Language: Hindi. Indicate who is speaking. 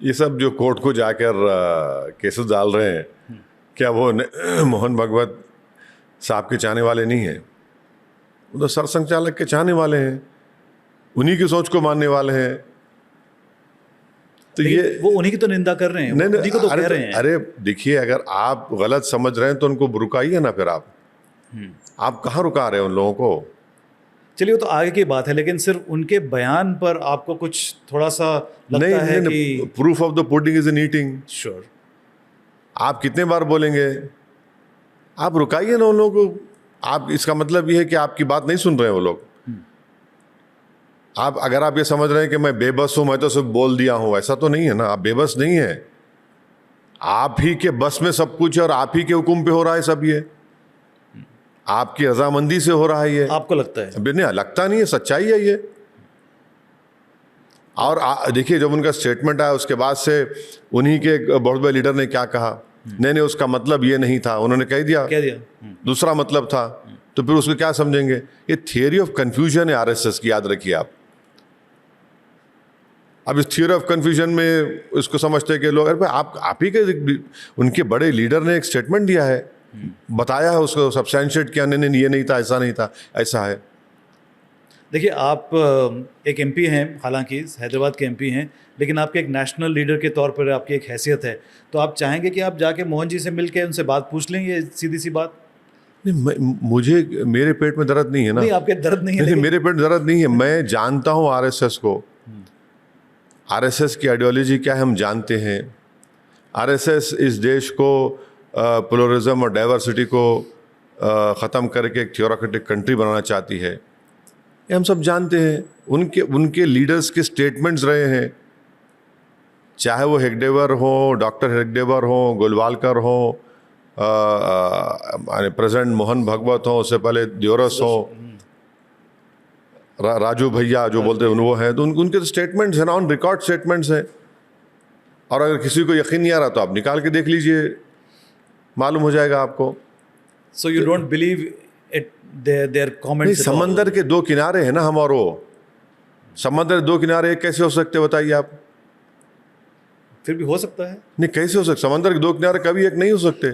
Speaker 1: ये सब जो कोर्ट को जाकर केसेस डाल रहे हैं, क्या वो मोहन भागवत साहब के चाहने वाले नहीं हैं? वो तो सरसंघचालक के चाहने वाले हैं, उन्हीं की सोच को मानने वाले हैं। तो ये
Speaker 2: वो उन्हीं की तो निंदा कर रहे हैं,
Speaker 1: नहीं,
Speaker 2: उन्हीं को तो कह रहे हैं।
Speaker 1: अरे देखिए, अगर आप गलत समझ रहे हैं तो उनको रुकाइए ना। फिर आप कहाँ रुका रहे हैं उन लोगों को?
Speaker 2: चलिए, वो तो आगे की बात है, लेकिन सिर्फ उनके बयान पर आपको कुछ थोड़ा सा लगता है कि
Speaker 1: proof of the pudding is in eating.
Speaker 2: Sure,
Speaker 1: आप कितने बार बोलेंगे? आप रुकाइए ना उन लोगों को। आप, इसका मतलब ये है कि आपकी बात नहीं सुन रहे हैं वो लोग। अगर आप ये समझ रहे हैं कि मैं बेबस हूं, मैं तो सिर्फ बोल दिया हूं, ऐसा तो नहीं है ना। आप बेबस नहीं है, आप ही के बस में सब कुछ है और आप ही के हुक्म पे हो रहा है सब। ये आपकी रजामंदी से हो रहा है। ये
Speaker 2: आपको लगता है?
Speaker 1: नहीं, लगता नहीं है, सच्चाई है ये। और देखिए, जब उनका स्टेटमेंट आया उसके बाद से उन्हीं के बहुत बड़े लीडर ने क्या कहा, नहीं उसका मतलब ये नहीं था, उन्होंने कह दिया दूसरा मतलब था। तो फिर उसको क्या समझेंगे? ये थियरी ऑफ कंफ्यूजन है आरएसएस की, याद रखिए आप। अब इस थियरी ऑफ कंफ्यूजन में इसको समझते हैं कि लोग, अरे आप ही के उनके बड़े लीडर ने एक स्टेटमेंट दिया है, बताया है, उसको सब्सटेंशिएट किया, नहीं ये नहीं था, ऐसा नहीं था, ऐसा है।
Speaker 2: देखिए, आप एक एमपी हैं, हालांकि हैदराबाद के एमपी हैं, लेकिन आपके एक नेशनल लीडर के तौर पर आपकी एक हैसियत है। तो आप चाहेंगे कि आप जाके मोहन जी से मिल के उनसे बात पूछ लें? ये सीधी सी बात।
Speaker 1: नहीं, मुझे, मेरे पेट में दर्द नहीं है ना।
Speaker 2: नहीं, आपके दर्द नहीं है।
Speaker 1: नहीं, मेरे पेट में दर्द नहीं है। मैं जानता हूँ आरएसएस को, आरएसएस की आइडियोलॉजी क्या है हम जानते हैं। आरएसएस इस देश को प्लुरलिज्म और डाइवर्सिटी को ख़त्म करके एक थियोक्रेटिक कंट्री बनाना चाहती है, ये हम सब जानते हैं। उनके लीडर्स के स्टेटमेंट्स रहे हैं, चाहे वो हेगडेवर हो, डॉक्टर हेगडेवर हो, गोलवालकर हो, प्रेसिडेंट मोहन भागवत हो, उससे पहले दियोरस हो, राजू भैया जो बोलते हैं वो हैं। तो उनके स्टेटमेंट्स हैं ना, ऑन रिकॉर्ड स्टेटमेंट्स हैं। और अगर किसी को यकीन नहीं आ रहा तो आप निकाल के देख लीजिए, मालूम हो जाएगा आपको।
Speaker 2: So you don't believe it, there comments?
Speaker 1: समंदर के दो किनारे हैं ना हम और वो। समंदर के दो किनारे एक कैसे हो सकते बताइए आप?
Speaker 2: फिर भी हो सकता है।
Speaker 1: नहीं, कैसे हो सकते? समंदर के दो किनारे कभी एक नहीं हो सकते।